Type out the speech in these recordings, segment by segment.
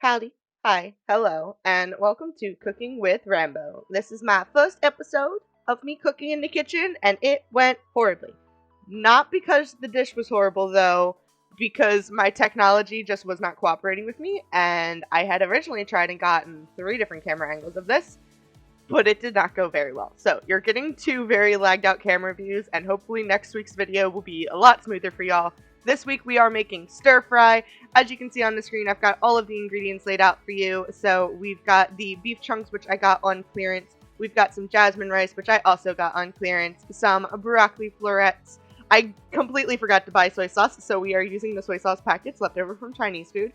Howdy, hi, hello, and welcome to Cooking with Rambo. This is my first episode of me cooking in the kitchen, and it went horribly. Not because the dish was horrible, though, because my technology just was not cooperating with me, and I had originally tried and gotten 3 different camera angles of this, but it did not go very well. So you're getting 2 very lagged out camera views, and hopefully next week's video will be a lot smoother for y'all. This week we are making stir fry. As you can see on the screen, I've got all of the ingredients laid out for you. So we've got the beef chunks, which I got on clearance. We've got some jasmine rice, which I also got on clearance. Some broccoli florets. I completely forgot to buy soy sauce, so we are using the soy sauce packets left over from Chinese food.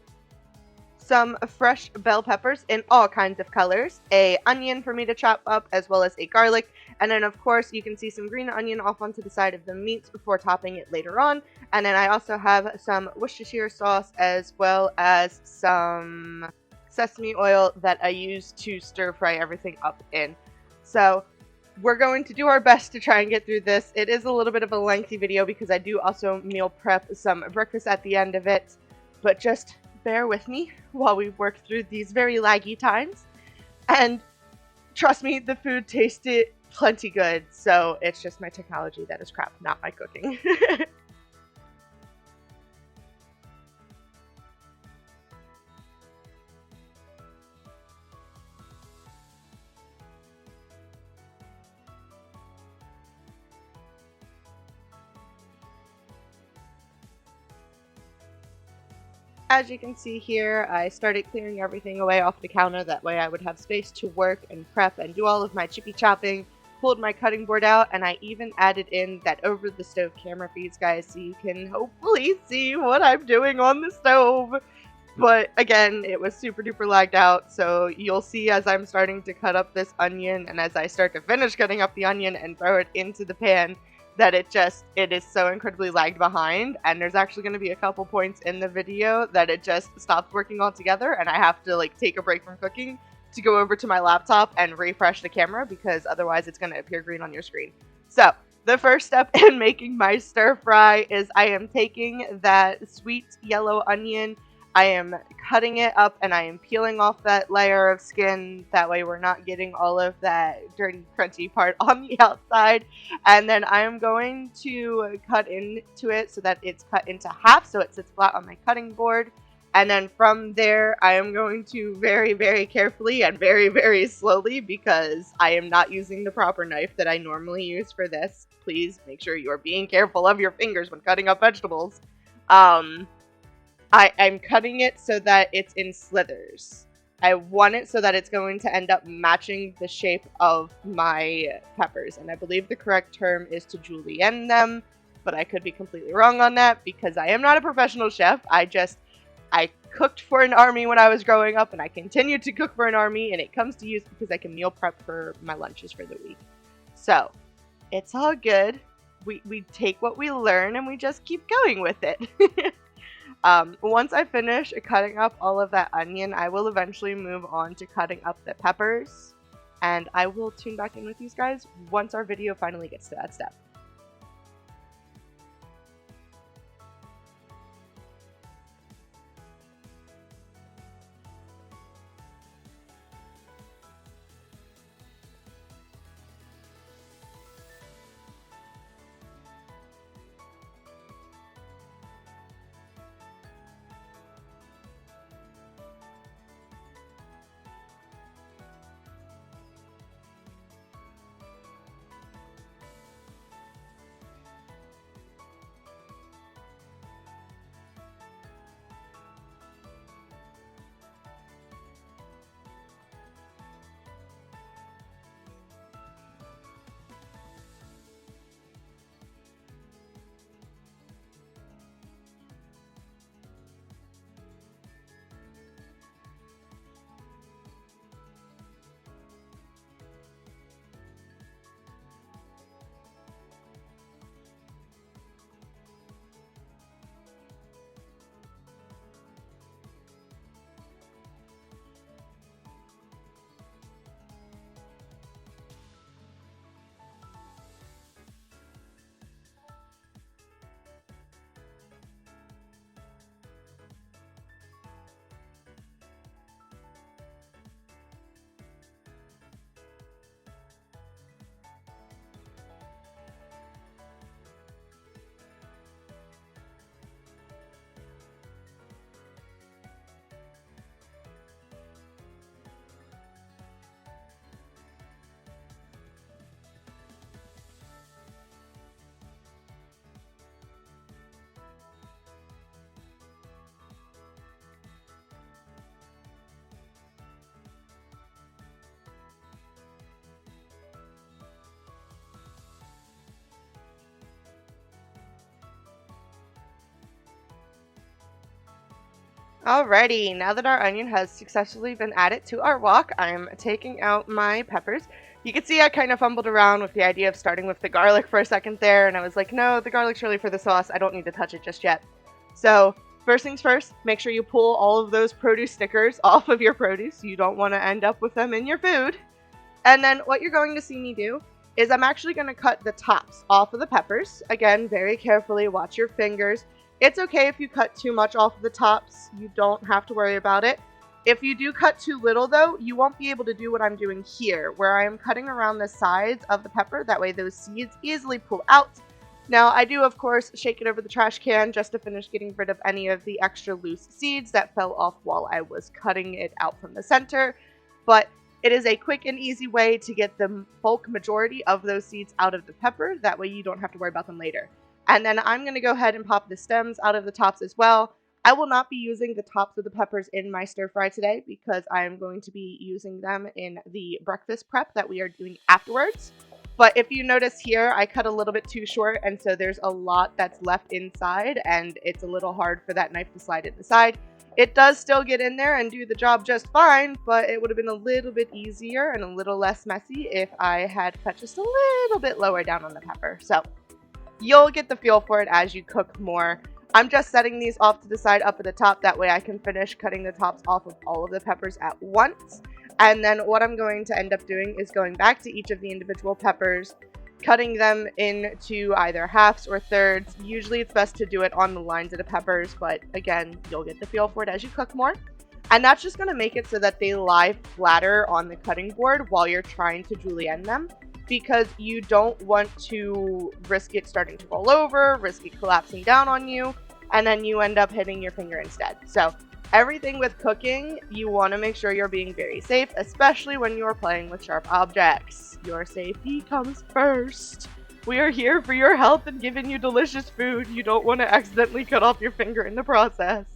Some fresh bell peppers in all kinds of colors, a onion for me to chop up, as well as a garlic, and then of course you can see some green onion off onto the side of the meat before topping it later on. And then I also have some Worcestershire sauce as well as some sesame oil that I use to stir fry everything up in. So we're going to do our best to try and get through this. It is a little bit of a lengthy video because I do also meal prep some breakfast at the end of it, but just bear with me while we work through these very laggy times. And trust me, the food tasted plenty good, so it's just my technology that is crap, not my cooking. As you can see here, I started clearing everything away off the counter. That way I would have space to work and prep and do all of my chippy chopping. Pulled my cutting board out, and I even added in that over the stove camera for you guys so you can hopefully see what I'm doing on the stove. But again, it was super duper lagged out, so you'll see as I'm starting to cut up this onion and as I start to finish cutting up the onion and throw it into the pan, that it is so incredibly lagged behind, and there's actually going to be a couple points in the video that it just stops working altogether, and I have to take a break from cooking to go over to my laptop and refresh the camera because otherwise it's going to appear green on your screen. So the first step in making my stir fry is I am taking that sweet yellow onion, I am cutting it up, and I am peeling off that layer of skin. That way we're not getting all of that dirty, crunchy part on the outside. And then I am going to cut into it so that it's cut into half so it sits flat on my cutting board. And then from there, I am going to very, very carefully and very, very slowly, because I am not using the proper knife that I normally use for this. Please make sure you are being careful of your fingers when cutting up vegetables. I'm cutting it so that it's in slithers. I want it so that it's going to end up matching the shape of my peppers. And I believe the correct term is to julienne them, but I could be completely wrong on that because I am not a professional chef. I cooked for an army when I was growing up, and I continue to cook for an army, and it comes to use because I can meal prep for my lunches for the week. So, it's all good. We take what we learn and we just keep going with it. Once I finish cutting up all of that onion, I will eventually move on to cutting up the peppers, and I will tune back in with you guys once our video finally gets to that step. Alrighty, now that our onion has successfully been added to our wok, I'm taking out my peppers. You can see I kind of fumbled around with the idea of starting with the garlic for a second there, and I was like, no, the garlic's really for the sauce. I don't need to touch it just yet. So, first things first, make sure you pull all of those produce stickers off of your produce. You don't want to end up with them in your food. And then what you're going to see me do is I'm actually going to cut the tops off of the peppers. Again, very carefully, watch your fingers. It's okay if you cut too much off of the tops. You don't have to worry about it. If you do cut too little though, you won't be able to do what I'm doing here, where I am cutting around the sides of the pepper. That way those seeds easily pull out. Now, I do, of course, shake it over the trash can just to finish getting rid of any of the extra loose seeds that fell off while I was cutting it out from the center. But it is a quick and easy way to get the bulk majority of those seeds out of the pepper. That way you don't have to worry about them later. And then I'm going to go ahead and pop the stems out of the tops as well. I will not be using the tops of the peppers in my stir fry today because I am going to be using them in the breakfast prep that we are doing afterwards. But if you notice here, I cut a little bit too short, and so there's a lot that's left inside, and it's a little hard for that knife to slide it inside. It does still get in there and do the job just fine, but it would have been a little bit easier and a little less messy if I had cut just a little bit lower down on the pepper. So you'll get the feel for it as you cook more. I'm just setting these off to the side up at the top. That way I can finish cutting the tops off of all of the peppers at once. And then what I'm going to end up doing is going back to each of the individual peppers, cutting them into either halves or thirds. Usually it's best to do it on the lines of the peppers, but again, you'll get the feel for it as you cook more. And that's just going to make it so that they lie flatter on the cutting board while you're trying to julienne them, because you don't want to risk it starting to roll over, risk it collapsing down on you, and then you end up hitting your finger instead. So everything with cooking, you want to make sure you're being very safe, especially when you're playing with sharp objects. Your safety comes first. We are here for your health and giving you delicious food. You don't want to accidentally cut off your finger in the process.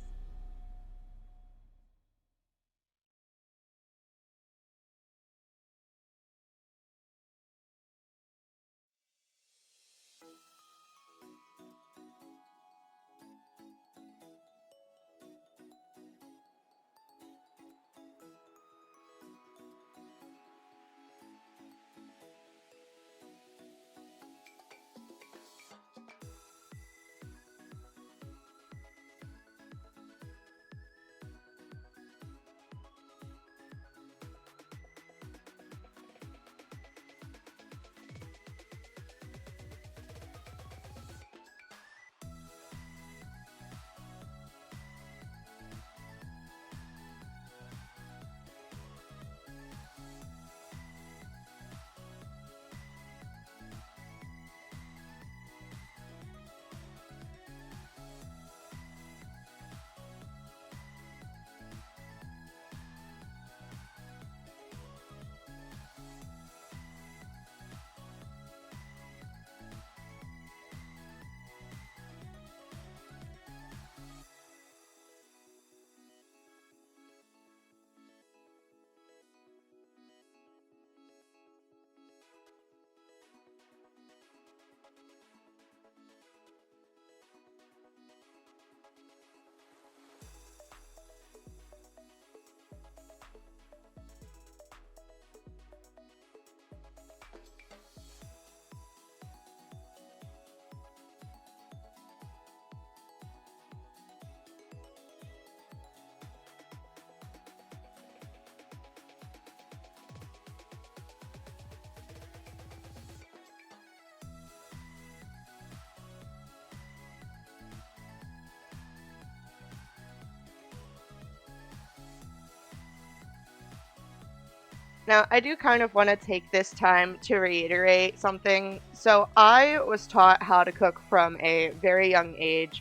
Now, I do kind of want to take this time to reiterate something. So, I was taught how to cook from a very young age.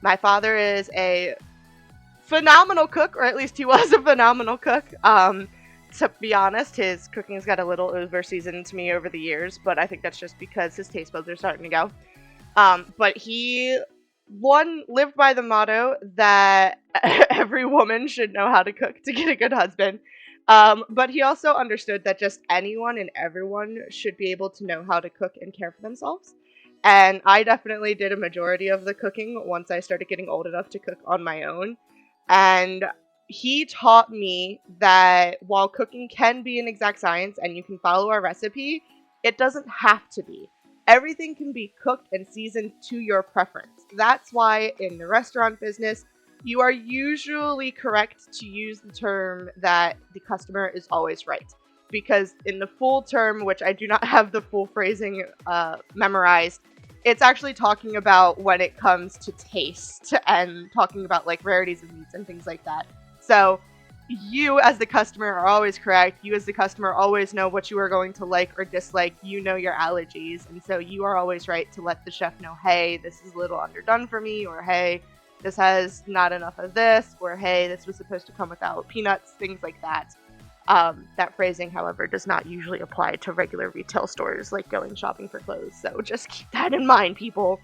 My father is a phenomenal cook, or at least he was a phenomenal cook. To be honest, his cooking's got a little over seasoned to me over the years, but I think that's just because his taste buds are starting to go. But he, one, lived by the motto that every woman should know how to cook to get a good husband. But he also understood that just anyone and everyone should be able to know how to cook and care for themselves. And I definitely did a majority of the cooking once I started getting old enough to cook on my own. And he taught me that while cooking can be an exact science and you can follow a recipe, it doesn't have to be. Everything can be cooked and seasoned to your preference. That's why in the restaurant business, you are usually correct to use the term that the customer is always right. Because in the full term, which I do not have the full phrasing memorized, it's actually talking about when it comes to taste and talking about like rarities of meats and things like that. So you as the customer are always correct. You as the customer always know what you are going to like or dislike. You know your allergies. And so you are always right to let the chef know, hey, this is a little underdone for me, or hey, this has not enough of this, or hey, this was supposed to come without peanuts, things like that. That phrasing, however, does not usually apply to regular retail stores like going shopping for clothes. So just keep that in mind, people.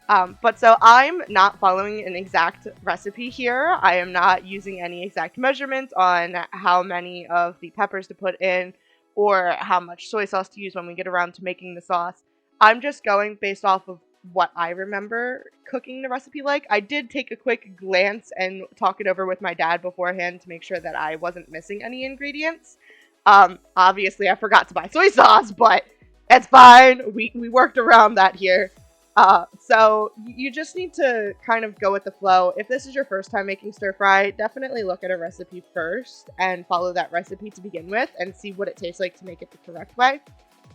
But so I'm not following an exact recipe here. I am not using any exact measurements on how many of the peppers to put in or how much soy sauce to use when we get around to making the sauce. I'm just going based off of what I remember cooking the recipe like. I did take a quick glance and talk it over with my dad beforehand to make sure that I wasn't missing any ingredients. Obviously I forgot to buy soy sauce, but it's fine. We worked around that here. So you just need to kind of go with the flow. If this is your first time making stir fry, definitely look at a recipe first and follow that recipe to begin with and see what it tastes like to make it the correct way.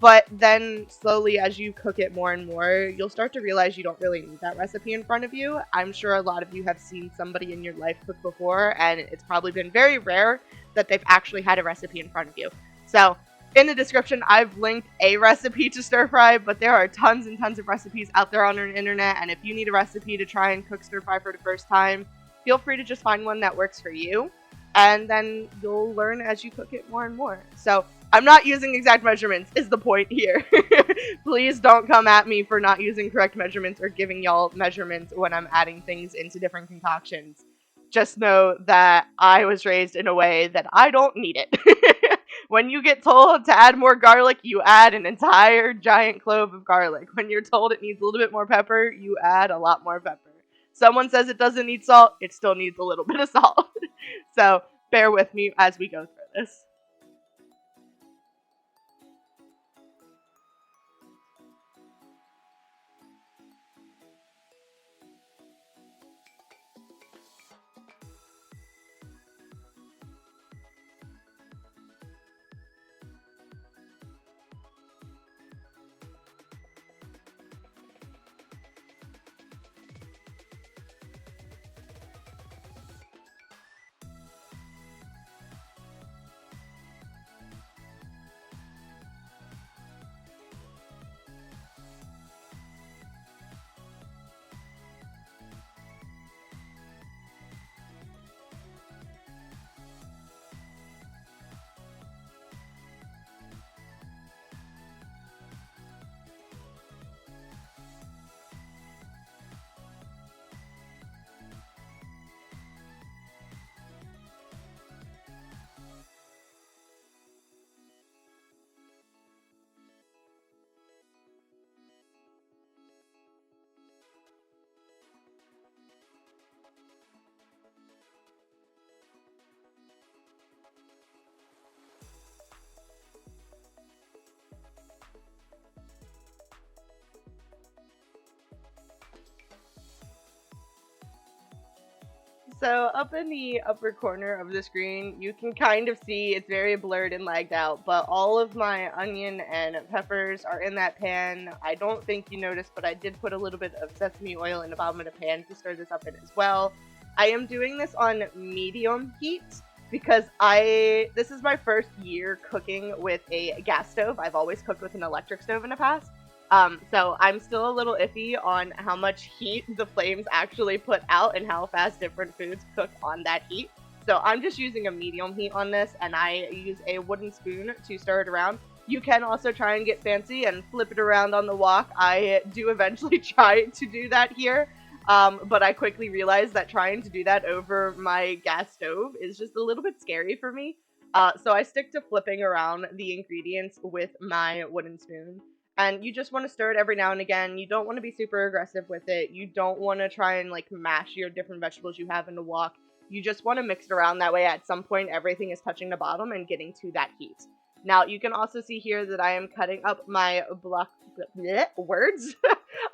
But then slowly, as you cook it more and more, you'll start to realize you don't really need that recipe in front of you. I'm sure a lot of you have seen somebody in your life cook before, and it's probably been very rare that they've actually had a recipe in front of you. So in the description, I've linked a recipe to stir fry, but there are tons and tons of recipes out there on the internet, and if you need a recipe to try and cook stir fry for the first time, feel free to just find one that works for you, and then you'll learn as you cook it more and more. So I'm not using exact measurements is the point here. Please don't come at me for not using correct measurements or giving y'all measurements when I'm adding things into different concoctions. Just know that I was raised in a way that I don't need it. When you get told to add more garlic, you add an entire giant clove of garlic. When you're told it needs a little bit more pepper, you add a lot more pepper. Someone says it doesn't need salt, it still needs a little bit of salt. So bear with me as we go through this. So up in the upper corner of the screen, you can kind of see it's very blurred and lagged out, but all of my onion and peppers are in that pan. I don't think you noticed, but I did put a little bit of sesame oil in the bottom of the pan to stir this up in as well. I am doing this on medium heat because this is my first year cooking with a gas stove. I've always cooked with an electric stove in the past. So I'm still a little iffy on how much heat the flames actually put out and how fast different foods cook on that heat. So I'm just using a medium heat on this, and I use a wooden spoon to stir it around. You can also try and get fancy and flip it around on the wok. I do eventually try to do that here, but I quickly realized that trying to do that over my gas stove is just a little bit scary for me. So I stick to flipping around the ingredients with my wooden spoon. And you just want to stir it every now and again. You don't want to be super aggressive with it. You don't want to try and like mash your different vegetables you have in the wok. You just want to mix it around, that way at some point everything is touching the bottom and getting to that heat. Now, you can also see here that I am cutting up my words.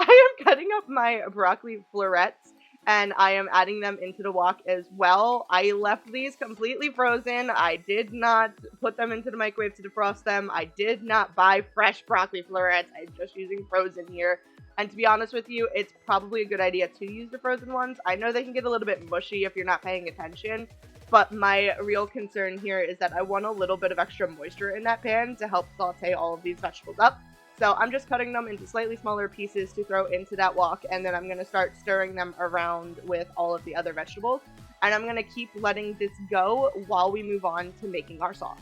I am cutting up my broccoli florets, and I am adding them into the wok as well. I left these completely frozen. I did not put them into the microwave to defrost them. I did not buy fresh broccoli florets. I'm just using frozen here. And to be honest with you, it's probably a good idea to use the frozen ones. I know they can get a little bit mushy if you're not paying attention, but my real concern here is that I want a little bit of extra moisture in that pan to help saute all of these vegetables up. So I'm just cutting them into slightly smaller pieces to throw into that wok, and then I'm going to start stirring them around with all of the other vegetables. And I'm going to keep letting this go while we move on to making our sauce.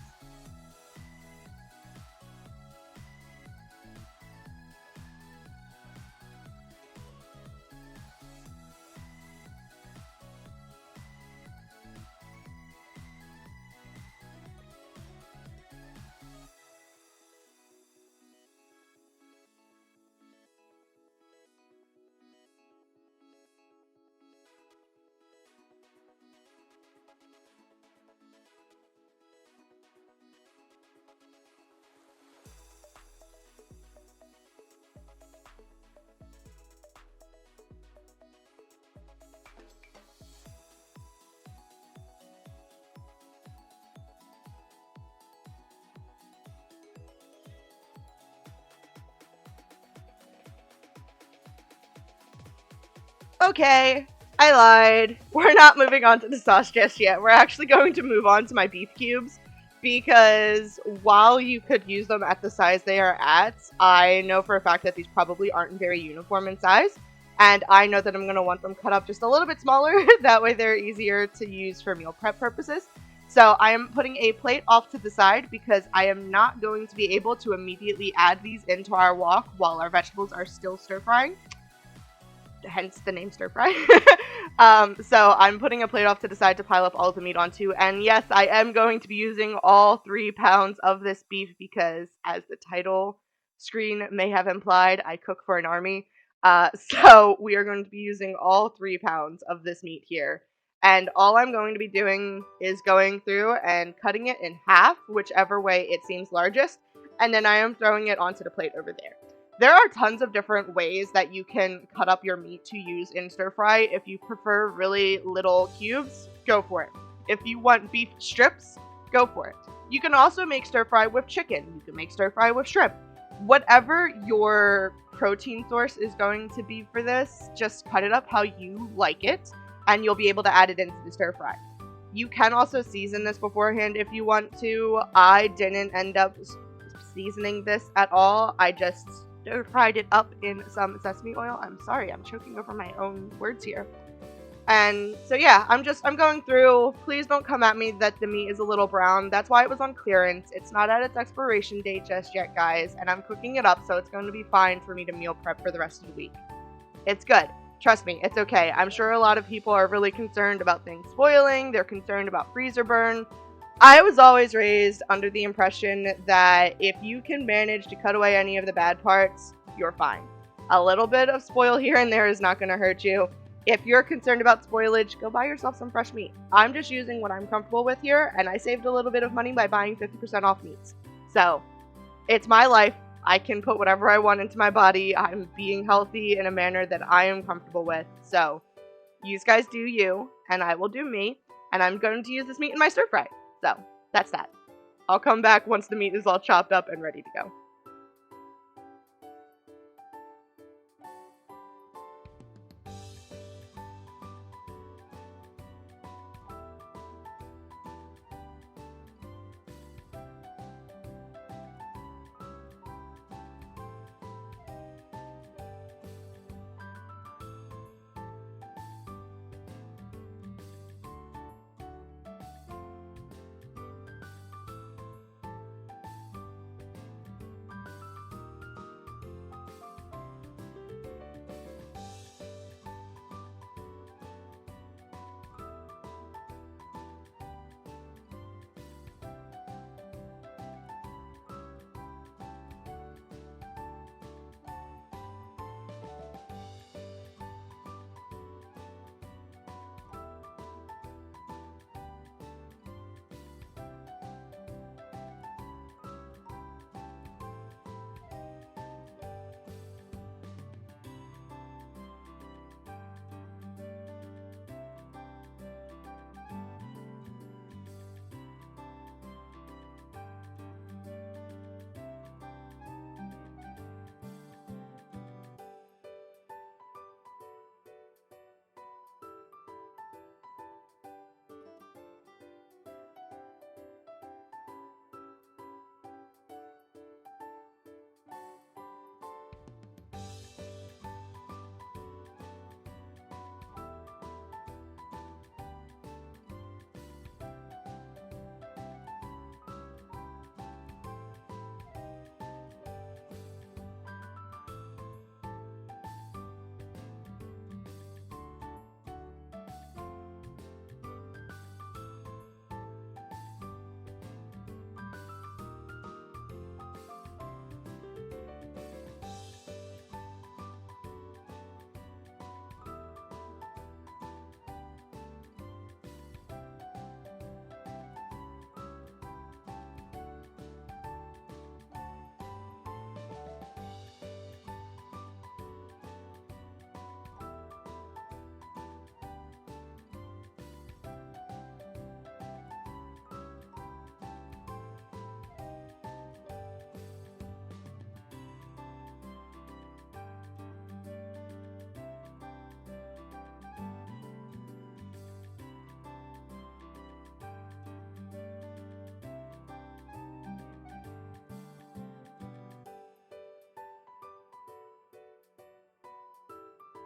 Okay, I lied. We're not moving on to the sauce just yet. We're actually going to move on to my beef cubes, because while you could use them at the size they are at, I know for a fact that these probably aren't very uniform in size, and I know that I'm going to want them cut up just a little bit smaller. That way they're easier to use for meal prep purposes. So I am putting a plate off to the side because I am not going to be able to immediately add these into our wok while our vegetables are still stir frying. Hence the name stir fry. So I'm putting a plate off to the side to pile up all of the meat onto, and yes, I am going to be using all 3 pounds of this beef because, as the title screen may have implied, I cook for an army. So we are going to be using all 3 pounds of this meat here, and all I'm going to be doing is going through and cutting it in half, whichever way it seems largest, and then I am throwing it onto the plate over there. There are tons of different ways that you can cut up your meat to use in stir fry. If you prefer really little cubes, go for it. If you want beef strips, go for it. You can also make stir fry with chicken. You can make stir fry with shrimp. Whatever your protein source is going to be for this, just cut it up how you like it, and you'll be able to add it into the stir fry. You can also season this beforehand if you want to. I didn't end up seasoning this at all. I just fried it up in some sesame oil. I'm sorry, I'm choking over my own words here. And so yeah, I'm going through. Please don't come at me that the meat is a little brown. That's why it was on clearance. It's not at its expiration date just yet, guys, and I'm cooking it up, so it's going to be fine for me to meal prep for the rest of the week. It's good. Trust me, it's okay. I'm sure a lot of people are really concerned about things spoiling. They're concerned about freezer burn. I was always raised under the impression that if you can manage to cut away any of the bad parts, you're fine. A little bit of spoil here and there is not going to hurt you. If you're concerned about spoilage, go buy yourself some fresh meat. I'm just using what I'm comfortable with here, and I saved a little bit of money by buying 50% off meats. So, it's my life. I can put whatever I want into my body. I'm being healthy in a manner that I am comfortable with. So, you guys do you, and I will do me, and I'm going to use this meat in my stir fry. So, that's that. I'll come back once the meat is all chopped up and ready to go.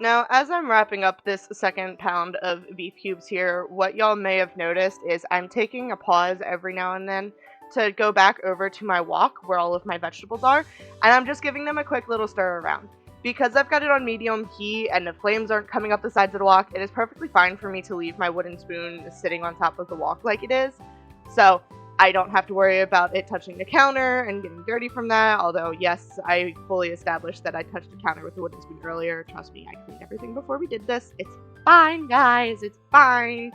Now, as I'm wrapping up this second pound of beef cubes here, what y'all may have noticed is I'm taking a pause every now and then to go back over to my wok where all of my vegetables are, and I'm just giving them a quick little stir around. Because I've got it on medium heat and the flames aren't coming up the sides of the wok, it is perfectly fine for me to leave my wooden spoon sitting on top of the wok like it is. So I don't have to worry about it touching the counter and getting dirty from that, although yes, I fully established that I touched the counter with a wooden spoon earlier. Trust me, I cleaned everything before we did this. It's fine, guys, it's fine.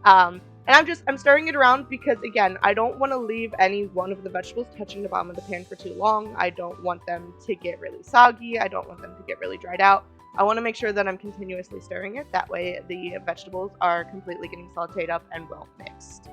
And I'm stirring it around because, again, I don't want to leave any one of the vegetables touching the bottom of the pan for too long. I don't want them to get really soggy. I don't want them to get really dried out. I want to make sure that I'm continuously stirring it. That way the vegetables are completely getting sauteed up and well mixed.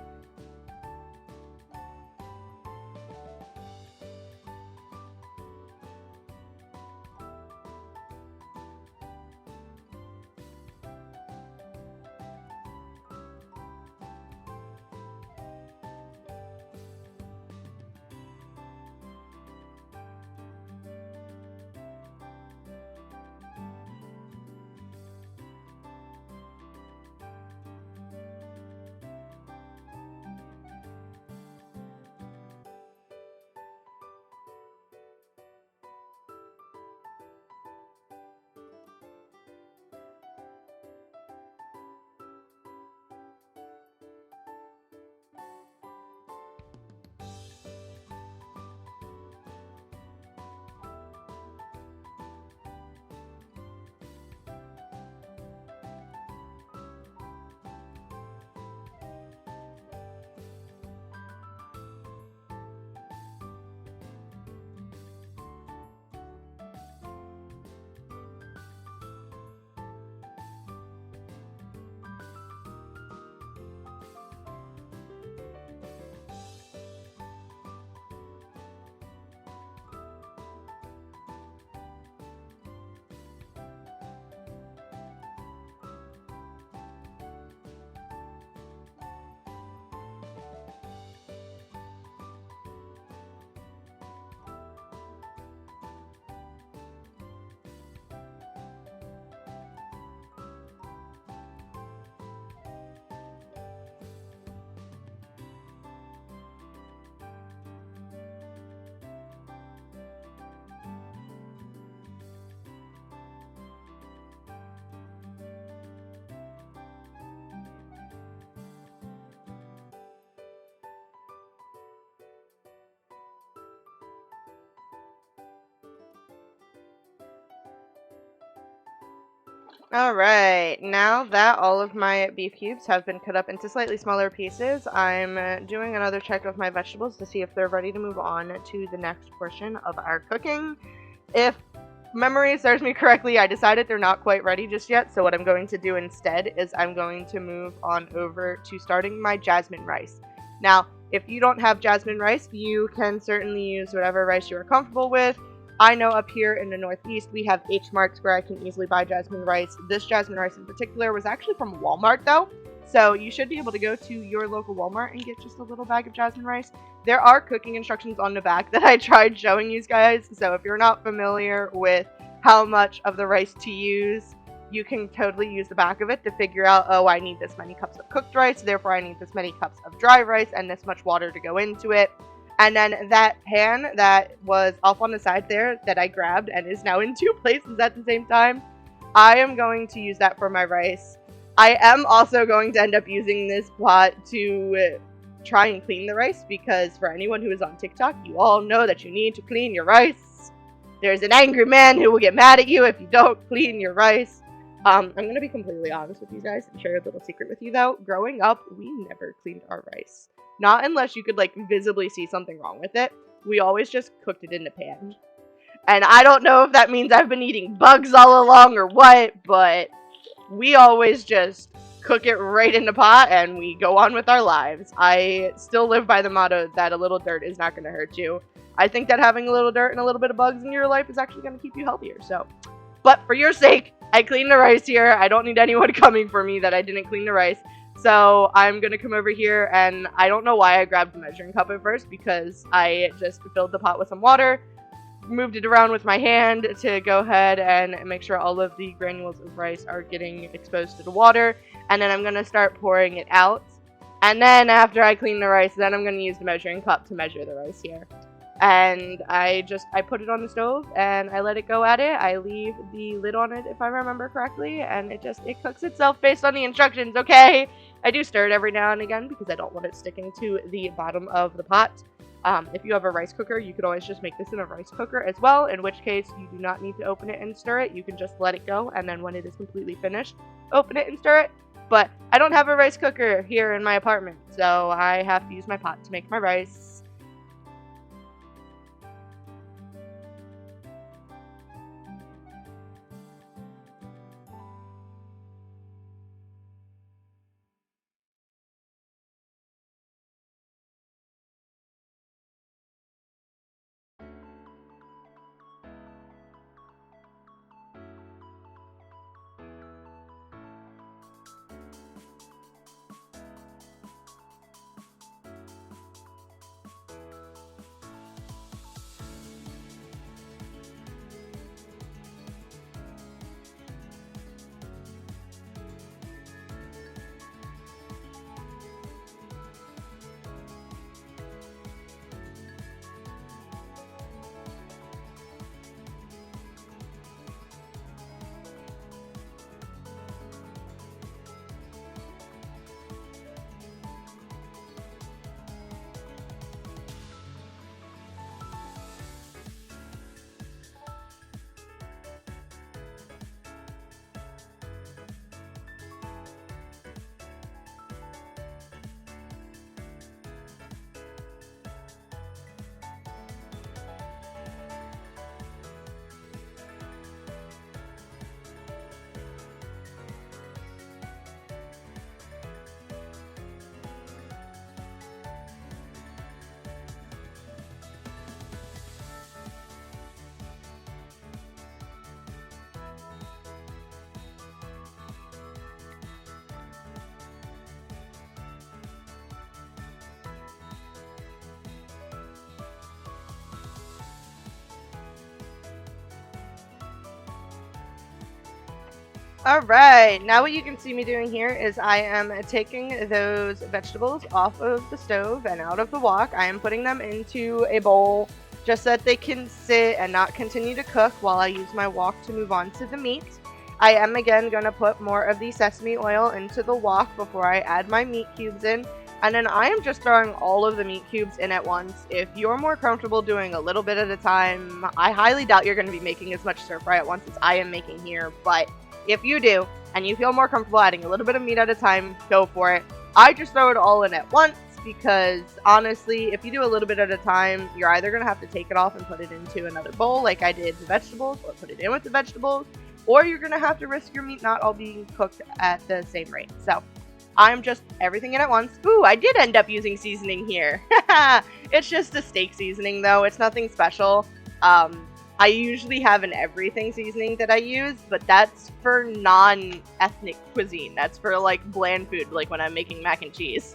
Alright, now that all of my beef cubes have been cut up into slightly smaller pieces, I'm doing another check of my vegetables to see if they're ready to move on to the next portion of our cooking. If memory serves me correctly, I decided they're not quite ready just yet, so what I'm going to do instead is I'm going to move on over to starting my jasmine rice. Now, if you don't have jasmine rice, you can certainly use whatever rice you are comfortable with. I know up here in the Northeast we have H Marts where I can easily buy jasmine rice. This jasmine rice in particular was actually from Walmart though, so you should be able to go to your local Walmart and get just a little bag of jasmine rice. There are cooking instructions on the back that I tried showing you guys, so if you're not familiar with how much of the rice to use, you can totally use the back of it to figure out, oh, I need this many cups of cooked rice, therefore I need this many cups of dry rice and this much water to go into it. And then that pan that was off on the side there that I grabbed and is now in two places at the same time, I am going to use that for my rice. I am also going to end up using this pot to try and clean the rice, because for anyone who is on TikTok, you all know that you need to clean your rice. There's an angry man who will get mad at you if you don't clean your rice. I'm going to be completely honest with you guys and share a little secret with you though. Growing up, we never cleaned our rice. Not unless you could, like, visibly see something wrong with it. We always just cooked it in the pan. And I don't know if that means I've been eating bugs all along or what, but we always just cook it right in the pot and we go on with our lives. I still live by the motto that a little dirt is not going to hurt you. I think that having a little dirt and a little bit of bugs in your life is actually going to keep you healthier, so. But for your sake, I cleaned the rice here. I don't need anyone coming for me that I didn't clean the rice. So I'm going to come over here, and I don't know why I grabbed the measuring cup at first, because I just filled the pot with some water, moved it around with my hand to go ahead and make sure all of the granules of rice are getting exposed to the water. And then I'm going to start pouring it out. And then after I clean the rice, then I'm going to use the measuring cup to measure the rice here. And I put it on the stove and I let it go at it. I leave the lid on it if I remember correctly, and it cooks itself based on the instructions, okay? I do stir it every now and again because I don't want it sticking to the bottom of the pot. If you have a rice cooker, you could always just make this in a rice cooker as well, in which case you do not need to open it and stir it. You can just let it go, and then when it is completely finished, open it and stir it. But I don't have a rice cooker here in my apartment, so I have to use my pot to make my rice. Alright, now what you can see me doing here is I am taking those vegetables off of the stove and out of the wok. I am putting them into a bowl just so that they can sit and not continue to cook while I use my wok to move on to the meat. I am again going to put more of the sesame oil into the wok before I add my meat cubes in. And then I am just throwing all of the meat cubes in at once. If you're more comfortable doing a little bit at a time, I highly doubt you're going to be making as much stir fry at once as I am making here, but if you do, and you feel more comfortable adding a little bit of meat at a time, go for it. I just throw it all in at once because, honestly, if you do a little bit at a time, you're either going to have to take it off and put it into another bowl like I did the vegetables, or put it in with the vegetables, or you're going to have to risk your meat not all being cooked at the same rate. So, I'm just everything in at once. Ooh, I did end up using seasoning here. It's just a steak seasoning, though. It's nothing special. I usually have an everything seasoning that I use, but that's for non-ethnic cuisine. That's for, like, bland food, like when I'm making mac and cheese.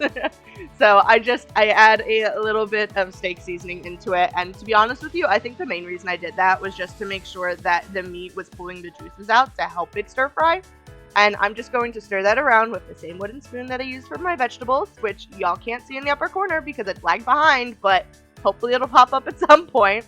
So I add a little bit of steak seasoning into it, and to be honest with you, I think the main reason I did that was just to make sure that the meat was pulling the juices out to help it stir fry. And I'm just going to stir that around with the same wooden spoon that I use for my vegetables, which y'all can't see in the upper corner because it's lagged behind, but hopefully it'll pop up at some point.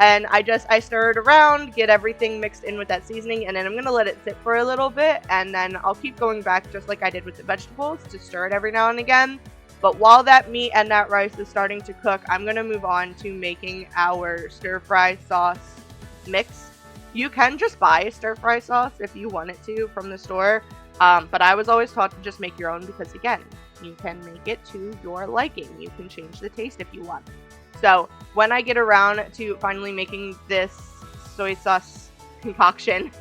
And I stir it around, get everything mixed in with that seasoning, and then I'm going to let it sit for a little bit, and then I'll keep going back just like I did with the vegetables to stir it every now and again. But while that meat and that rice is starting to cook, I'm going to move on to making our stir-fry sauce mix. You can just buy a stir-fry sauce if you wanted to from the store, but I was always taught to just make your own because, again, you can make it to your liking. You can change the taste if you want. So when I get around to finally making this soy sauce concoction,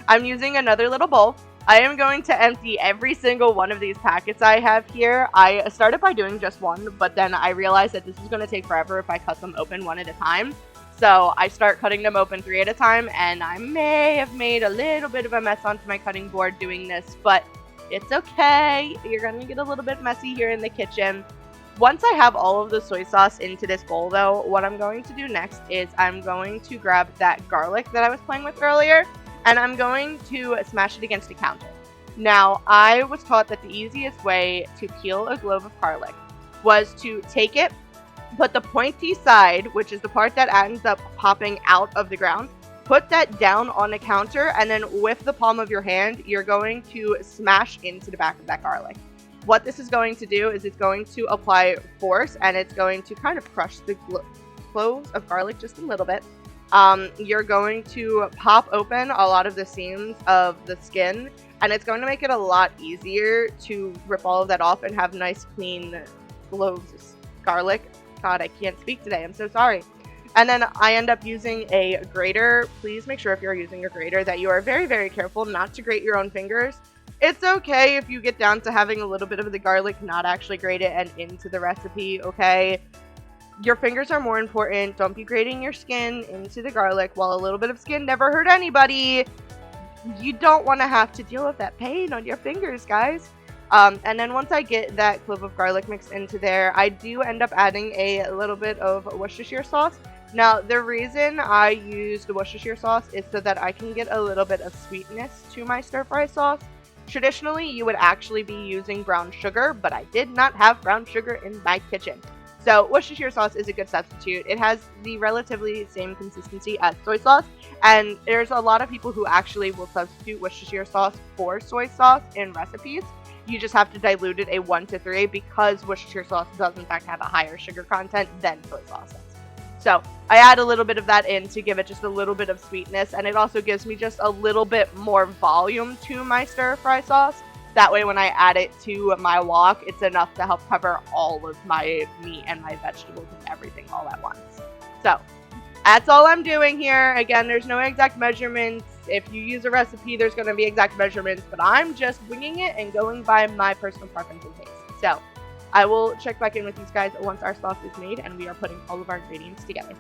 I'm using another little bowl. I am going to empty every single one of these packets I have here. I started by doing just one, but then I realized that this is going to take forever if I cut them open one at a time. So I start cutting them open 3 at a time, and I may have made a little bit of a mess onto my cutting board doing this, but it's okay. You're going to get a little bit messy here in the kitchen. Once I have all of the soy sauce into this bowl though, what I'm going to do next is I'm going to grab that garlic that I was playing with earlier, and I'm going to smash it against a counter. Now, I was taught that the easiest way to peel a clove of garlic was to take it, put the pointy side, which is the part that ends up popping out of the ground, put that down on a counter, and then with the palm of your hand, you're going to smash into the back of that garlic. What this is going to do is it's going to apply force, and it's going to kind of crush the cloves of garlic just a little bit. You're going to pop open a lot of the seams of the skin, and it's going to make it a lot easier to rip all of that off and have nice clean cloves of garlic. God, I can't speak today. I'm so sorry. And then I end up using a grater. Please make sure if you're using a grater that you are very, very careful not to grate your own fingers. It's okay if you get down to having a little bit of the garlic not actually grate it and into the recipe, okay? Your fingers are more important. Don't be grating your skin into the garlic. While a little bit of skin never hurt anybody, you don't want to have to deal with that pain on your fingers, guys. And then once I get that clove of garlic mixed into there, I do end up adding a little bit of Worcestershire sauce. Now, the reason I use the Worcestershire sauce is so that I can get a little bit of sweetness to my stir-fry sauce. Traditionally, you would actually be using brown sugar, but I did not have brown sugar in my kitchen. So Worcestershire sauce is a good substitute. It has the relatively same consistency as soy sauce, and there's a lot of people who actually will substitute Worcestershire sauce for soy sauce in recipes. You just have to dilute it a 1-3 because Worcestershire sauce does in fact have a higher sugar content than soy sauce does. So I add a little bit of that in to give it just a little bit of sweetness, and it also gives me just a little bit more volume to my stir-fry sauce. That way when I add it to my wok, it's enough to help cover all of my meat and my vegetables and everything all at once. So that's all I'm doing here. Again, there's no exact measurements. If you use a recipe, there's going to be exact measurements, but I'm just winging it and going by my personal preference and taste. So I will check back in with these guys once our sauce is made and we are putting all of our ingredients together.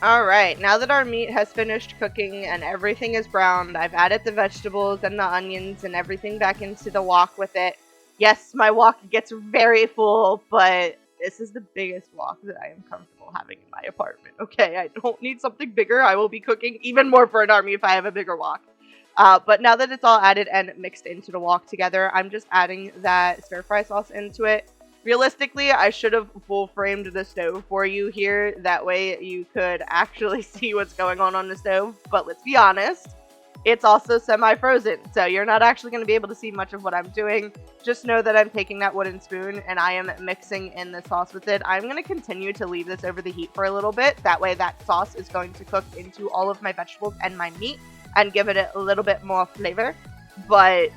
Alright, now that our meat has finished cooking and everything is browned, I've added the vegetables and the onions and everything back into the wok with it. Yes, my wok gets very full, but this is the biggest wok that I am comfortable having in my apartment. Okay, I don't need something bigger. I will be cooking even more for an army if I have a bigger wok. But now that it's all added and mixed into the wok together, I'm just adding that stir-fry sauce into it. Realistically, I should have full framed the stove for you here. That way you could actually see what's going on the stove. But let's be honest, it's also semi-frozen. So you're not actually going to be able to see much of what I'm doing. Just know that I'm taking that wooden spoon and I am mixing in the sauce with it. I'm going to continue to leave this over the heat for a little bit. That way that sauce is going to cook into all of my vegetables and my meat and give it a little bit more flavor. But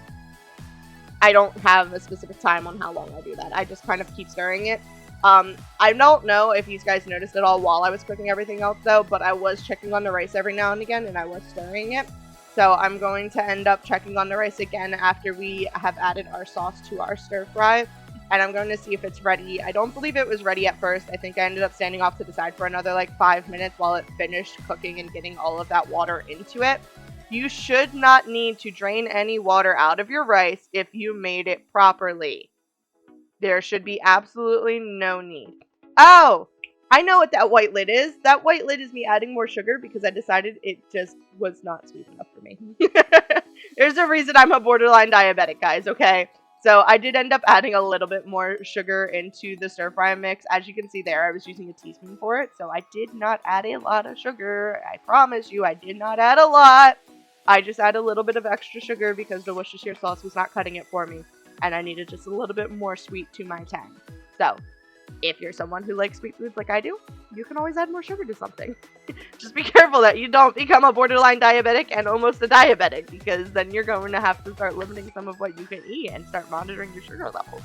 I don't have a specific time on how long I do that. I just kind of keep stirring it. I don't know if you guys noticed it all while I was cooking everything else though, but I was checking on the rice every now and again and I was stirring it. So I'm going to end up checking on the rice again after we have added our sauce to our stir fry. And I'm going to see if it's ready. I don't believe it was ready at first. I think I ended up standing off to the side for another like 5 minutes while it finished cooking and getting all of that water into it. You should not need to drain any water out of your rice if you made it properly. There should be absolutely no need. Oh, I know what that white lid is. That white lid is me adding more sugar because I decided it just was not sweet enough for me. There's a reason I'm a borderline diabetic, guys, okay? So I did end up adding a little bit more sugar into the stir fry mix. As you can see there, I was using a teaspoon for it, so I did not add a lot of sugar. I promise you, I did not add a lot. I just add a little bit of extra sugar because the Worcestershire sauce was not cutting it for me, and I needed just a little bit more sweet to my tang. So, if you're someone who likes sweet foods like I do, you can always add more sugar to something. Just be careful that you don't become a borderline diabetic and almost a diabetic, because then you're going to have to start limiting some of what you can eat and start monitoring your sugar levels.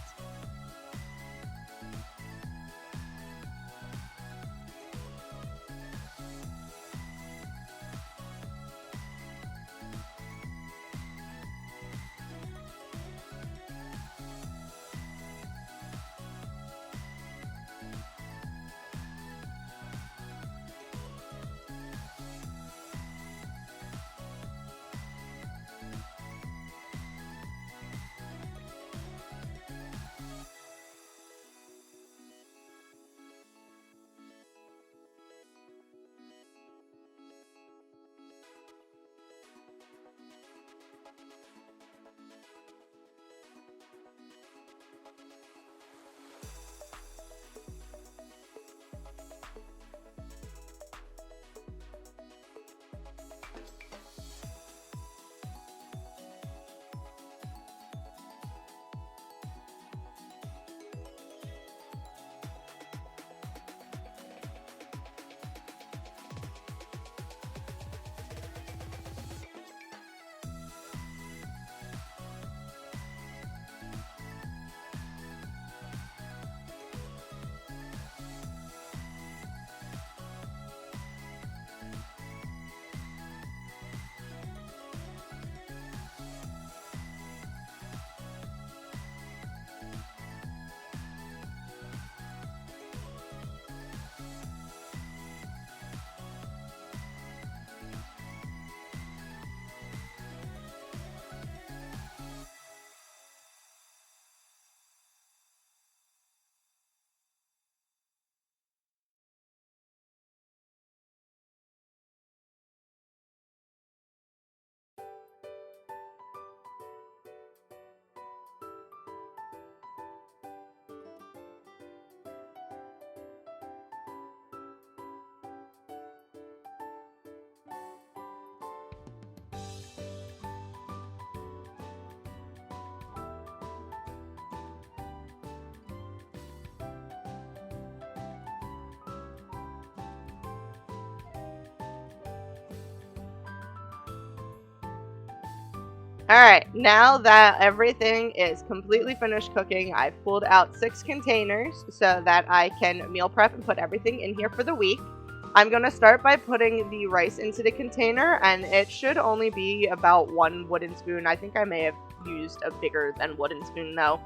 Alright, now that everything is completely finished cooking, I've pulled out 6 containers so that I can meal prep and put everything in here for the week. I'm going to start by putting the rice into the container, and it should only be about 1 wooden spoon. I think I may have used a bigger than wooden spoon though.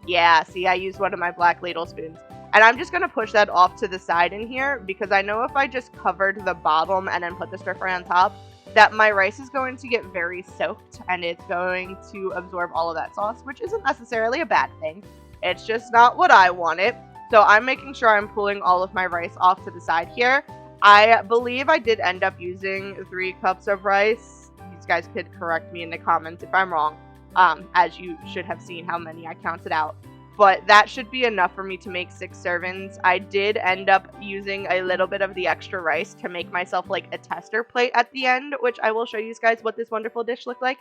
Yeah, see, I used one of my black ladle spoons. And I'm just going to push that off to the side in here because I know if I just covered the bottom and then put the stir fry on top, that my rice is going to get very soaked and it's going to absorb all of that sauce, which isn't necessarily a bad thing. It's just not what I wanted. So I'm making sure I'm pulling all of my rice off to the side here. I believe I did end up using 3 cups of rice. These guys could correct me in the comments if I'm wrong, as you should have seen how many I counted out. But that should be enough for me to make 6 servings. I did end up using a little bit of the extra rice to make myself like a tester plate at the end, which I will show you guys what this wonderful dish looked like.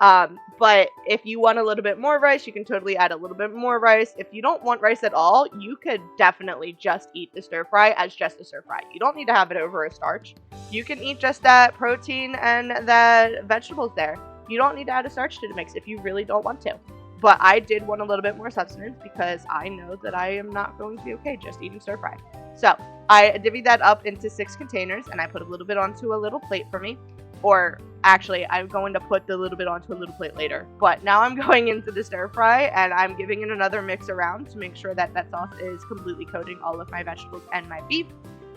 But if you want a little bit more rice, you can totally add a little bit more rice. If you don't want rice at all, you could definitely just eat the stir fry as just a stir fry. You don't need to have it over a starch. You can eat just that protein and that vegetables there. You don't need to add a starch to the mix if you really don't want to. But I did want a little bit more substance because I know that I am not going to be okay just eating stir fry. So I divvied that up into 6 containers and I put a little bit onto a little plate for me. Or actually, I'm going to put the little bit onto a little plate later. But now I'm going into the stir fry and I'm giving it another mix around to make sure that that sauce is completely coating all of my vegetables and my beef.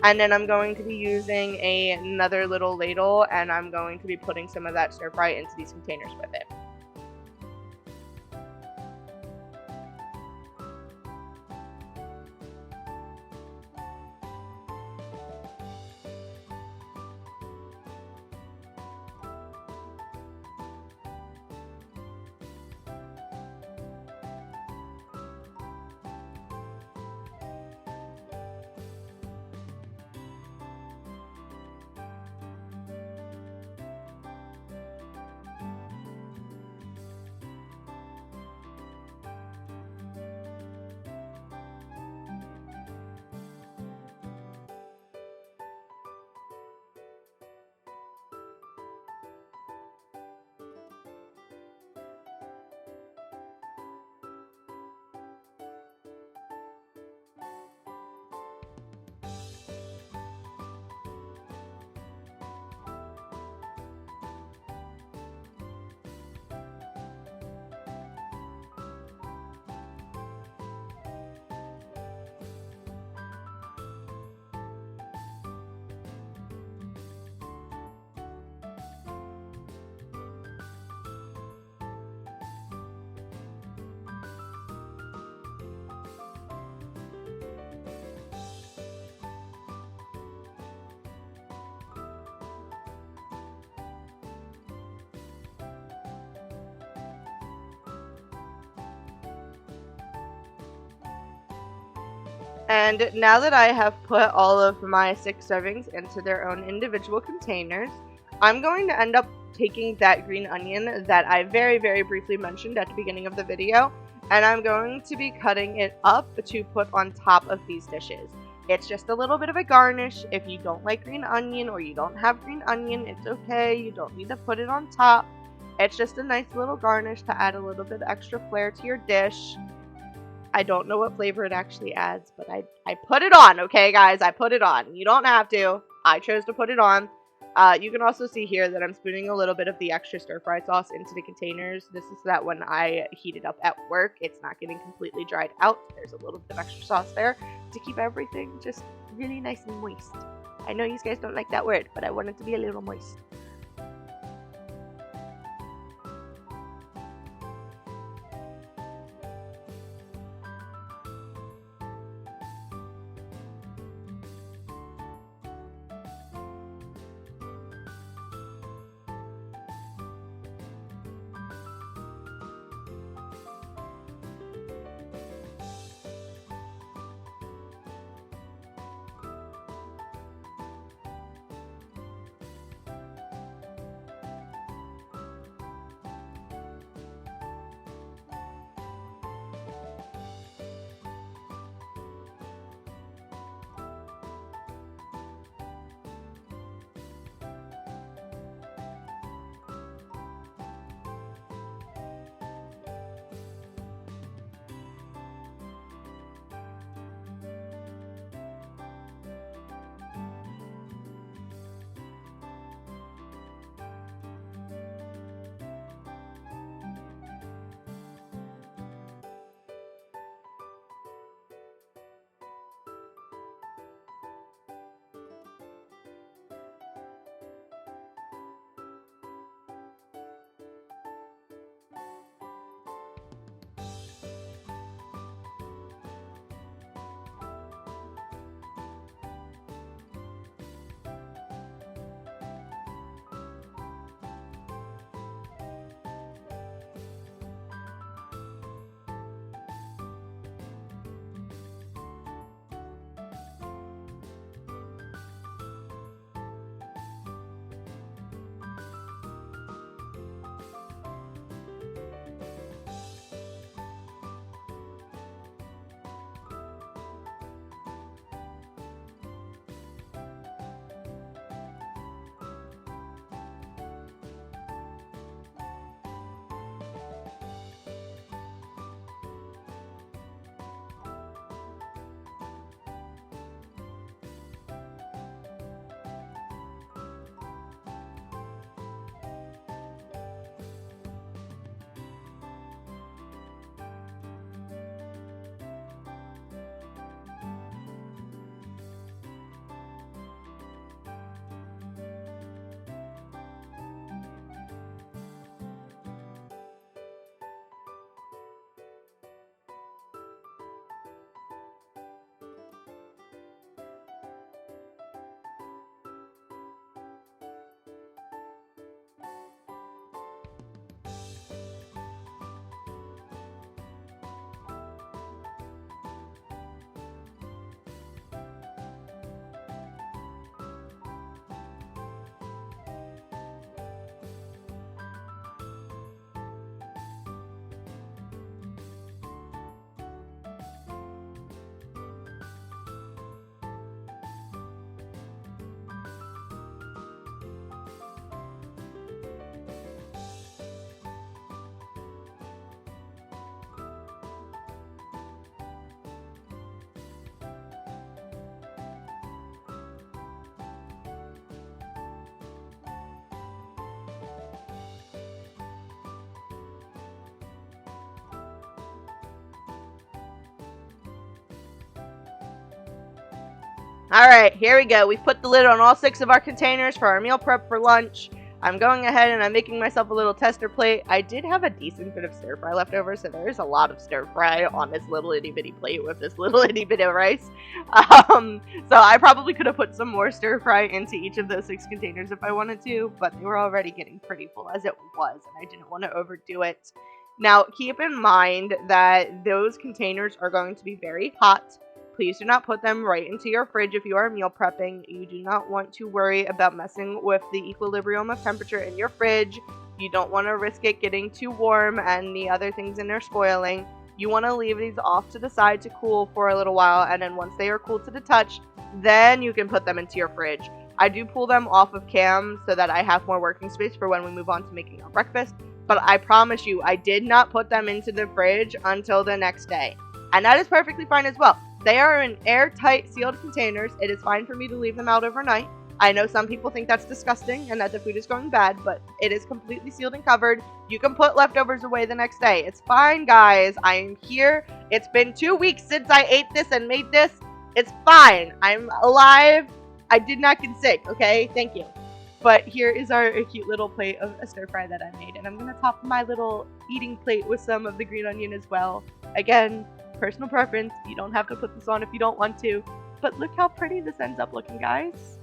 And then I'm going to be using another little ladle and I'm going to be putting some of that stir fry into these containers with it. And now that I have put all of my 6 servings into their own individual containers, I'm going to end up taking that green onion that I very, very briefly mentioned at the beginning of the video, and I'm going to be cutting it up to put on top of these dishes. It's just a little bit of a garnish. If you don't like green onion or you don't have green onion, it's okay. You don't need to put it on top. It's just a nice little garnish to add a little bit extra flair to your dish. I don't know what flavor it actually adds, but I put it on, okay, guys? I put it on. You don't have to. I chose to put it on. You can also see here that I'm spooning a little bit of the extra stir-fry sauce into the containers. This is so that when I heat it up at work, it's not getting completely dried out. There's a little bit of extra sauce there to keep everything just really nice and moist. I know you guys don't like that word, but I want it to be a little moist. Alright, here we go. We've put the lid on all 6 of our containers for our meal prep for lunch. I'm going ahead and I'm making myself a little tester plate. I did have a decent bit of stir fry left over, so there is a lot of stir fry on this little itty bitty plate with this little itty bit of rice. So I probably could have put some more stir fry into each of those 6 containers if I wanted to, but they were already getting pretty full as it was, and I didn't want to overdo it. Now, keep in mind that those containers are going to be very hot. Please do not put them right into your fridge if you are meal prepping. You do not want to worry about messing with the equilibrium of temperature in your fridge. You don't want to risk it getting too warm and the other things in there spoiling. You want to leave these off to the side to cool for a little while, and then once they are cool to the touch, then you can put them into your fridge. I do pull them off of cam so that I have more working space for when we move on to making our breakfast, but I promise you, I did not put them into the fridge until the next day. And that is perfectly fine as well. They are in airtight, sealed containers. It is fine for me to leave them out overnight. I know some people think that's disgusting and that the food is going bad, but it is completely sealed and covered. You can put leftovers away the next day. It's fine, guys. I am here. It's been 2 weeks since I ate this and made this. It's fine. I'm alive. I did not get sick, okay? Thank you. But here is our cute little plate of a stir fry that I made. And I'm going to top my little eating plate with some of the green onion as well. Again, personal preference. You don't have to put this on if you don't want to. But look how pretty this ends up looking, guys.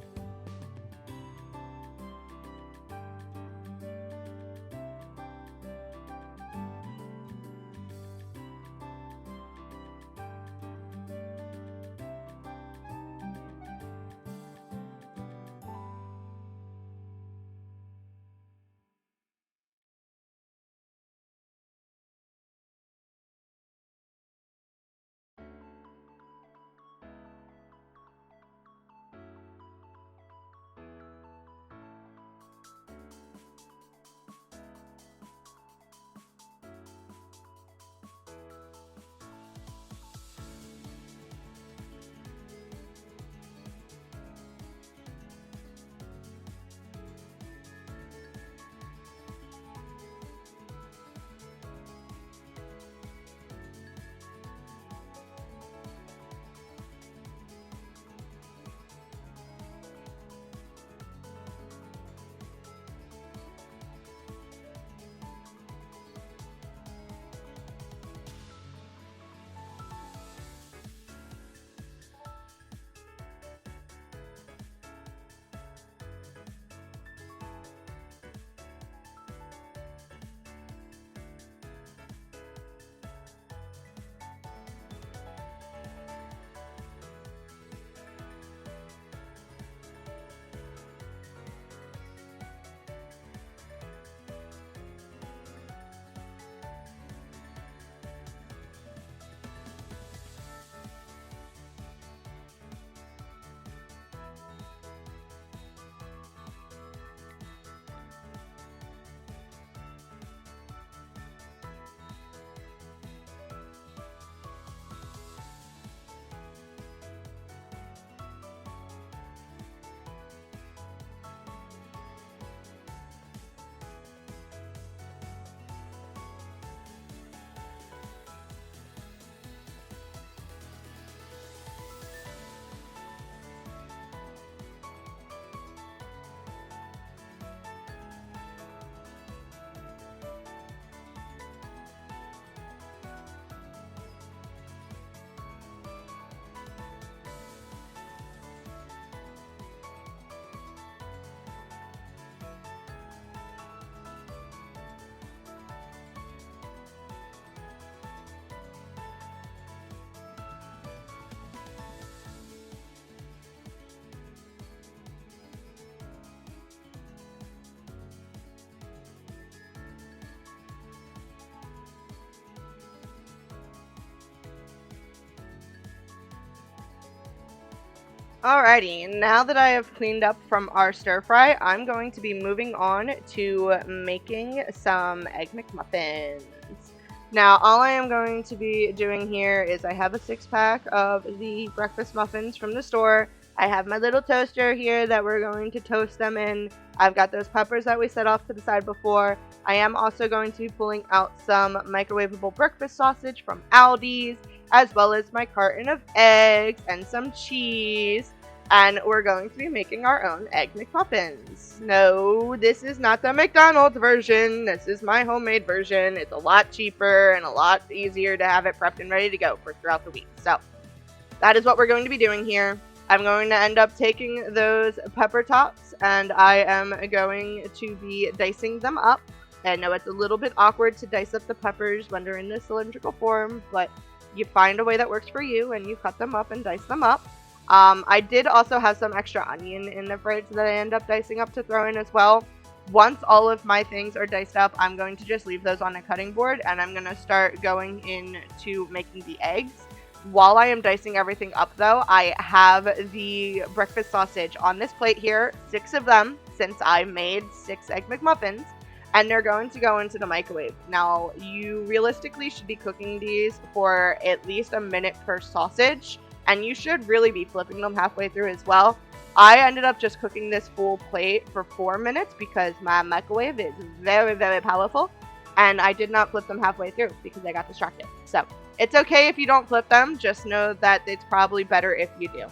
Alrighty, now that I have cleaned up from our stir fry, I'm going to be moving on to making some Egg McMuffins. Now, all I am going to be doing here is I have a 6-pack of the breakfast muffins from the store. I have my little toaster here that we're going to toast them in. I've got those peppers that we set off to the side before. I am also going to be pulling out some microwavable breakfast sausage from Aldi's, as well as my carton of eggs and some cheese. And we're going to be making our own Egg McMuffins. No, this is not the McDonald's version. This is my homemade version. It's a lot cheaper and a lot easier to have it prepped and ready to go for throughout the week. So that is what we're going to be doing here. I'm going to end up taking those pepper tops and I am going to be dicing them up. I know it's a little bit awkward to dice up the peppers when they're in this cylindrical form, but you find a way that works for you and you cut them up and dice them up. I did also have some extra onion in the fridge that I end up dicing up to throw in as well. Once all of my things are diced up, I'm going to just leave those on a cutting board and I'm going to start going into making the eggs. While I am dicing everything up though, I have the breakfast sausage on this plate here, 6 of them, since I made 6 Egg McMuffins, and they're going to go into the microwave. Now, you realistically should be cooking these for at least a minute per sausage, and you should really be flipping them halfway through as well. I ended up just cooking this full plate for 4 minutes because my microwave is very, very powerful, and I did not flip them halfway through because I got distracted. So, it's okay if you don't flip them, just know that it's probably better if you do.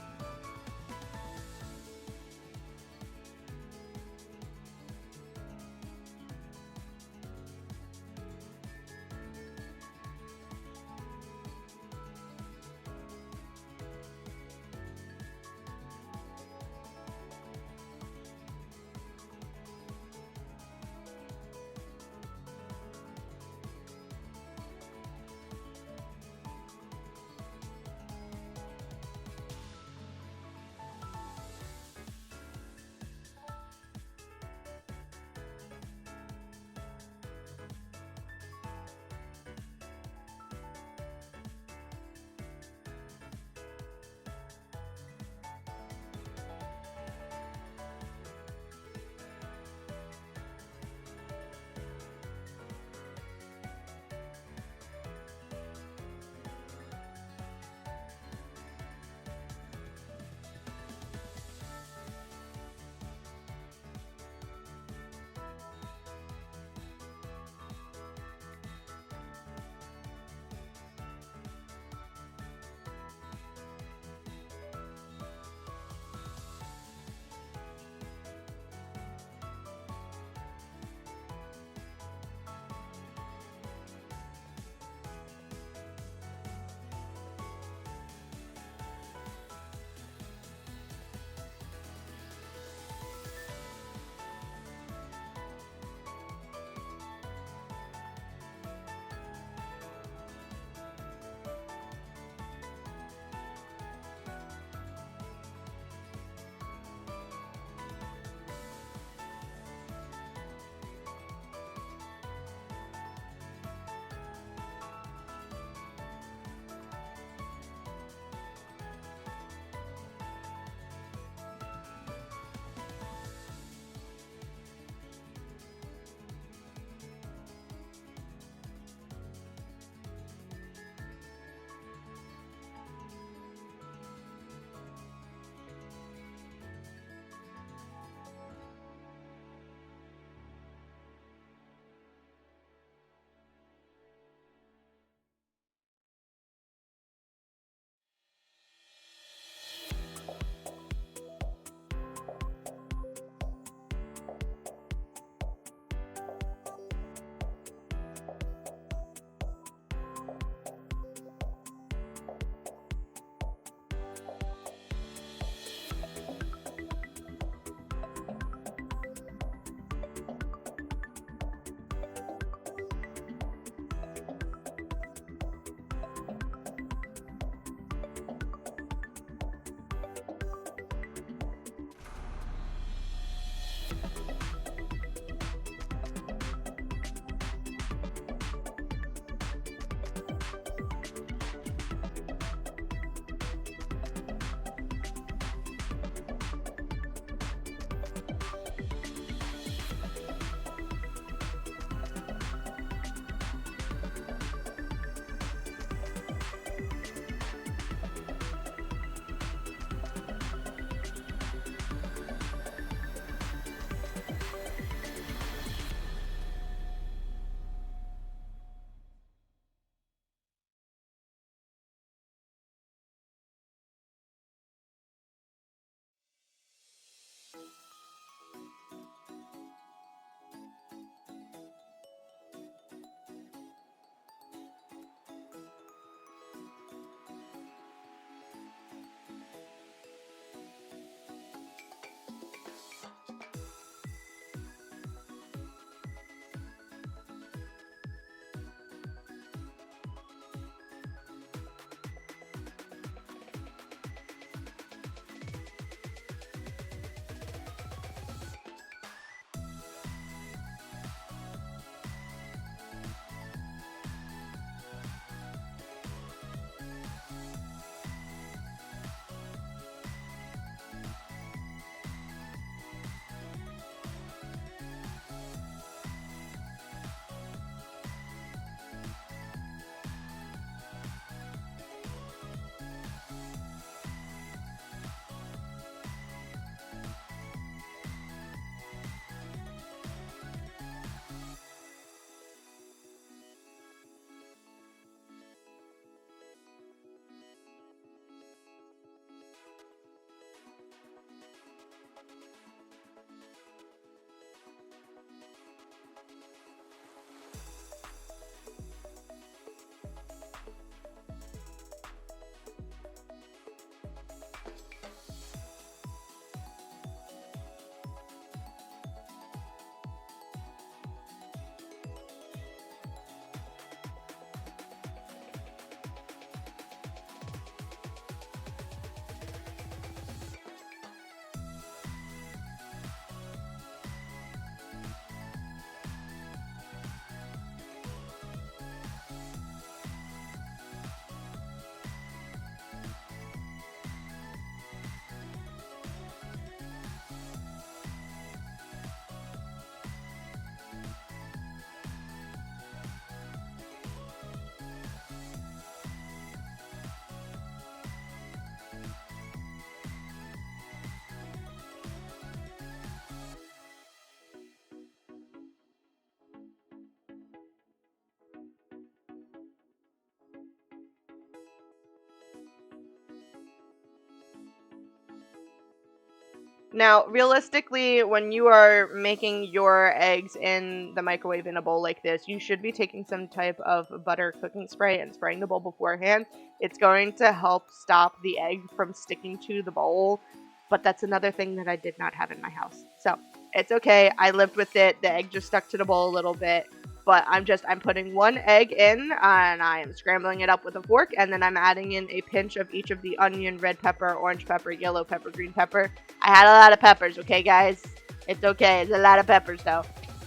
Now, realistically, when you are making your eggs in the microwave in a bowl like this, you should be taking some type of butter cooking spray and spraying the bowl beforehand. It's going to help stop the egg from sticking to the bowl, but that's another thing that I did not have in my house. So, it's okay. I lived with it. The egg just stuck to the bowl a little bit, but I'm putting one egg in and I am scrambling it up with a fork, and then I'm adding in a pinch of each of the onion, red pepper, orange pepper, yellow pepper, green pepper. I had a lot of peppers, okay, guys? It's okay. It's a lot of peppers, though.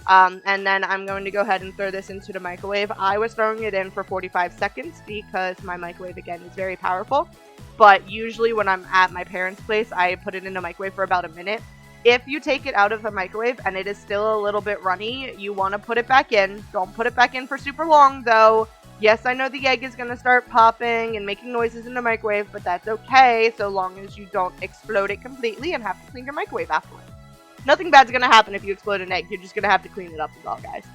And then I'm going to go ahead and throw this into the microwave. I was throwing it in for 45 seconds because my microwave, again, is very powerful. But usually when I'm at my parents' place, I put it in the microwave for about a minute. If you take it out of the microwave and it is still a little bit runny, you want to put it back in. Don't put it back in for super long, though. Yes, I know the egg is going to start popping and making noises in the microwave, but that's okay so long as you don't explode it completely and have to clean your microwave afterwards. Nothing bad's going to happen if you explode an egg. You're just going to have to clean it up is all, guys.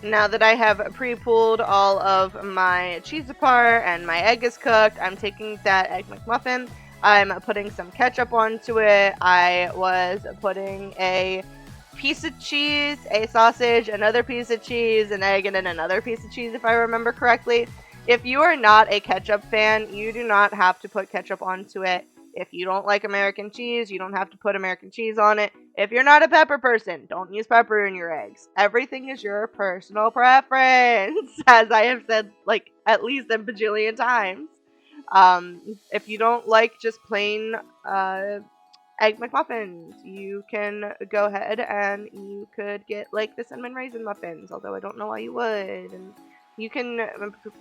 Now that I have pre-pulled all of my cheese apart and my egg is cooked, I'm taking that Egg McMuffin. I'm putting some ketchup onto it. I was putting a piece of cheese, a sausage, another piece of cheese, an egg, and then another piece of cheese if I remember correctly. If you are not a ketchup fan, you do not have to put ketchup onto it. If you don't like American cheese, you don't have to put American cheese on it. If you're not a pepper person, don't use pepper in your eggs. Everything is your personal preference, as I have said like at least a bajillion times. If you don't like just plain egg McMuffins, you can go ahead and you could get like the cinnamon raisin muffins, although I don't know why you would. And you can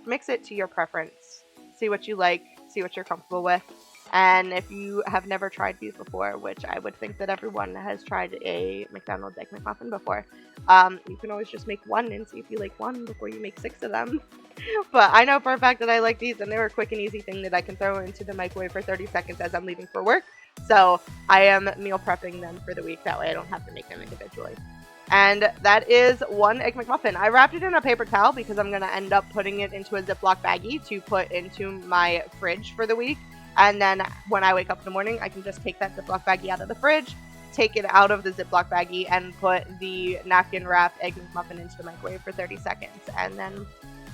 mix it to your preference. See what you like, see what you're comfortable with. And if you have never tried these before, which I would think that everyone has tried a McDonald's Egg McMuffin before, you can always just make one and see if you like one before you make 6 of them. But I know for a fact that I like these, and they're a quick and easy thing that I can throw into the microwave for 30 seconds as I'm leaving for work. So I am meal prepping them for the week. That way I don't have to make them individually. And that is one Egg McMuffin. I wrapped it in a paper towel because I'm going to end up putting it into a Ziploc baggie to put into my fridge for the week. And then when I wake up in the morning, I can just take that Ziploc baggie out of the fridge, take it out of the Ziploc baggie, and put the napkin wrapped Egg McMuffin into the microwave for 30 seconds. And then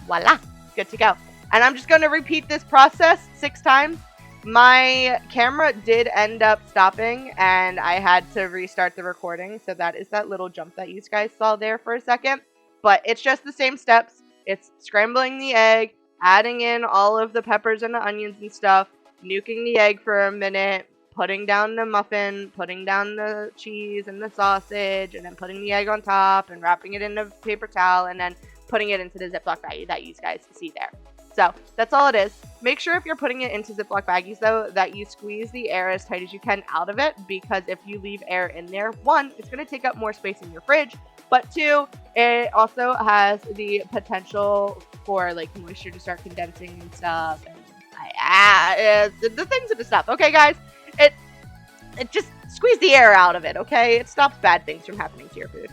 voila, good to go. And I'm just going to repeat this process 6 times. My camera did end up stopping and I had to restart the recording. So that is that little jump that you guys saw there for a second. But it's just the same steps. It's scrambling the egg, adding in all of the peppers and the onions and stuff, nuking the egg for a minute, putting down the muffin, putting down the cheese and the sausage, and then putting the egg on top and wrapping it in a paper towel and then putting it into the Ziploc baggie that you guys see there. So that's all it is. Make sure if you're putting it into Ziploc baggies though that you squeeze the air as tight as you can out of it, because if you leave air in there, 1, it's going to take up more space in your fridge, but 2, it also has the potential for like moisture to start condensing and stuff, and the things and the stuff. Okay, guys, it just squeeze the air out of it. Okay, it stops bad things from happening to your food.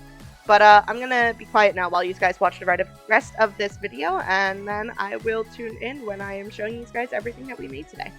But I'm gonna be quiet now while you guys watch the rest of this video, and then I will tune in when I am showing you guys everything that we made today.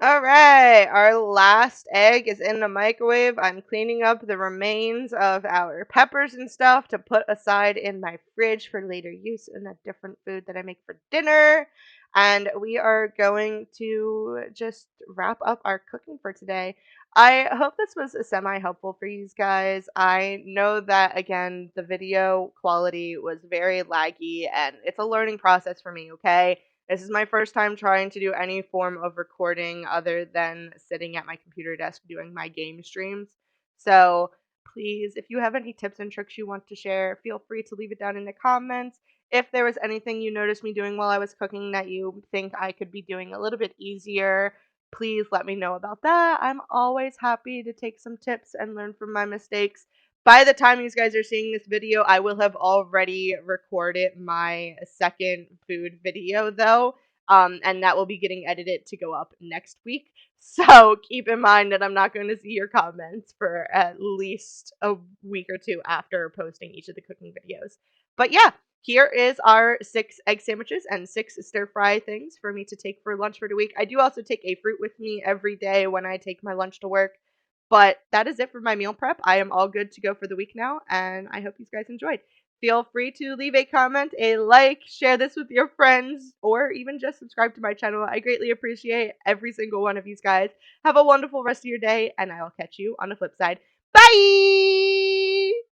All right, our last egg is in the microwave. I'm cleaning up the remains of our peppers and stuff to put aside in my fridge for later use in a different food that I make for dinner. And we are going to just wrap up our cooking for today. I hope this was semi helpful for you guys. I know that, again, the video quality was very laggy and it's a learning process for me, okay? This is my first time trying to do any form of recording other than sitting at my computer desk doing my game streams. So please, if you have any tips and tricks you want to share, feel free to leave it down in the comments. If there was anything you noticed me doing while I was cooking that you think I could be doing a little bit easier, please let me know about that. I'm always happy to take some tips and learn from my mistakes. By the time you guys are seeing this video, I will have already recorded my second food video, though, and that will be getting edited to go up next week. So keep in mind that I'm not going to see your comments for at least a week or two after posting each of the cooking videos. But yeah, here is our 6 egg sandwiches and 6 stir-fry things for me to take for lunch for the week. I do also take a fruit with me every day when I take my lunch to work. But that is it for my meal prep. I am all good to go for the week now, and I hope you guys enjoyed. Feel free to leave a comment, a like, share this with your friends, or even just subscribe to my channel. I greatly appreciate every single one of you guys. Have a wonderful rest of your day, and I'll catch you on the flip side. Bye!